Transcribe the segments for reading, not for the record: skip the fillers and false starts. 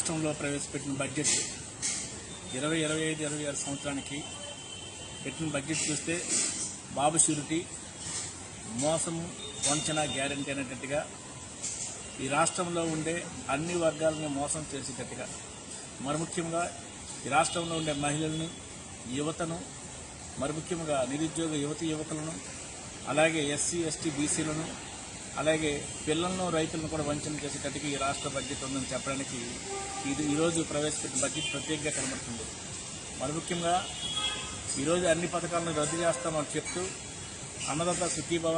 రాష్ట్రంలో ప్రవేశపెట్టిన బడ్జెట్ 2025-26 సంవత్సరానికి పెట్టిన బడ్జెట్ చూస్తే బాబు షూరిటీ, మోసము, వంచన గ్యారంటీ అనేటట్టుగా ఈ రాష్ట్రంలో ఉండే అన్ని వర్గాలను మోసం చేసేటట్టుగా, మరి ముఖ్యంగా ఈ రాష్ట్రంలో ఉండే మహిళలను, యువతను, మరి ముఖ్యంగా నిరుద్యోగ యువకులను, అలాగే ఎస్సీ ఎస్టీ బీసీలను, అలాగే పిల్లలను, రైతులను కూడా వంచన చేసేటట్టుగా ఈ రాష్ట్ర బడ్జెట్ ఉందని చెప్పడానికి ఈరోజు ప్రవేశపెట్టిన బడ్జెట్ ప్రత్యేకంగా కనబడుతుంది. మరి ముఖ్యంగా ఈరోజు అన్ని పథకాలను రద్దు చేస్తామని చెప్తూ అన్నదాత సుఖీభవ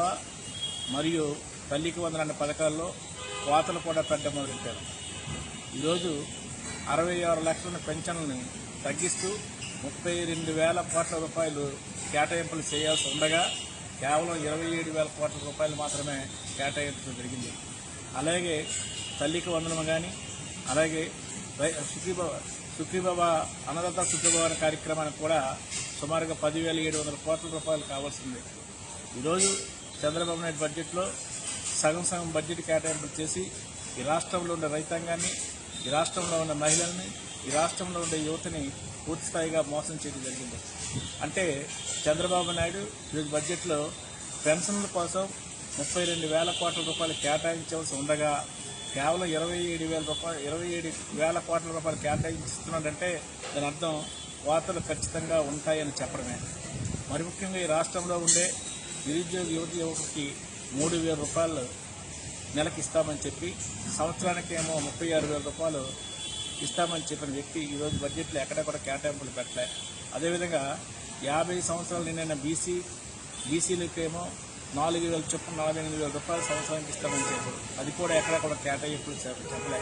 మరియు తల్లికి వందన అనే పథకాల్లో కోతలు కూడా పెట్టడం మొదలెట్టారు. ఈరోజు 66 లక్షల పెన్షన్లని తగ్గిస్తూ 32,000 కోట్ల రూపాయలు కేటాయింపులు చేయాల్సి ఉండగా కేవలం 27,000 కోట్ల రూపాయలు మాత్రమే కేటాయించడం జరిగింది. అలాగే తల్లికి వందనం కానీ, అలాగే సుఖీభవ అన్నదాత సుఖీభవ అనే కార్యక్రమానికి కూడా సుమారుగా 10,700 కోట్ల రూపాయలు కావాల్సింది. ఈరోజు చంద్రబాబు నాయుడు బడ్జెట్లో సగం బడ్జెట్ కేటాయింపులు చేసి ఈ రాష్ట్రంలో ఉండే రైతాంగాన్ని, ఈ రాష్ట్రంలో ఉన్న మహిళల్ని, ఈ రాష్ట్రంలో ఉండే యువతని పూర్తిస్థాయిగా మోసం చేయడం జరిగింది. అంటే చంద్రబాబు నాయుడు ఈరోజు బడ్జెట్లో పెన్షన్ల కోసం 32,000 కోట్ల రూపాయలు కేటాయించవలసి ఉండగా కేవలం 27,000 కోట్ల రూపాయలు కేటాయిస్తున్నాడంటే దాని అర్థం కోతలు ఖచ్చితంగా ఉంటాయని చెప్పడమే. మరి ముఖ్యంగా ఈ రాష్ట్రంలో ఉండే నిరుద్యోగ యువకుడికి 3,000 రూపాయలు నెలకి ఇస్తామని చెప్పి సంవత్సరానికి ఏమో 36,000 రూపాయలు ఇస్తామని చెప్పిన వ్యక్తి ఈరోజు బడ్జెట్లో ఎక్కడ కూడా కేటాయింపులు పెట్టలే. అదేవిధంగా 50 సంవత్సరాలు నిండిన బీసీలకేమో 4,000 చొప్పున 48,000 రూపాయలు సంవత్సరానికి ఇస్తామని చెప్పారు. అది కూడా ఎక్కడ కూడా కేటాయింపులు చెప్పలే.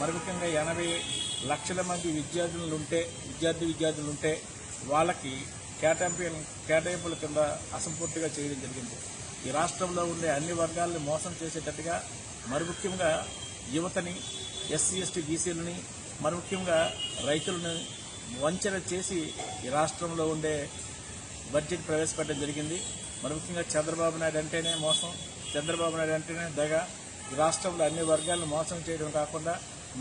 మరి ముఖ్యంగా 80 లక్షల మంది విద్యార్థులు ఉంటే వాళ్ళకి కేటాయింపుల కింద అసంపూర్తిగా చేయడం జరిగింది. ఈ రాష్ట్రంలో ఉండే అన్ని వర్గాలను మోసం చేసేటట్టుగా, మరి ముఖ్యంగా యువతని, ఎస్సీ ఎస్టీ బీసీలని, మరి ముఖ్యంగా రైతులను వంచన చేసి ఈ రాష్ట్రంలో ఉండే బడ్జెట్ ప్రవేశపెట్టడం జరిగింది. మరి ముఖ్యంగా చంద్రబాబు నాయుడు అంటేనే మోసం, చంద్రబాబు నాయుడు అంటేనే దగ. ఈ రాష్ట్రంలో అన్ని వర్గాలను మోసం చేయడం కాకుండా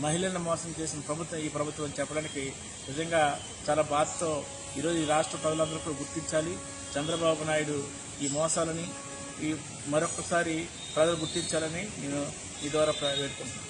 మహిళలను మోసం చేసిన ప్రభుత్వం ఈ ప్రభుత్వం అని చెప్పడానికి నిజంగా చాలా బాధతో ఈరోజు ఈ రాష్ట్ర ప్రజలందరూ కూడా గుర్తించాలి. చంద్రబాబు నాయుడు ఈ మోసాలని మరొకసారి ప్రజలు గుర్తించాలని నేను ఈ ద్వారా వేడుకుంటున్నాను.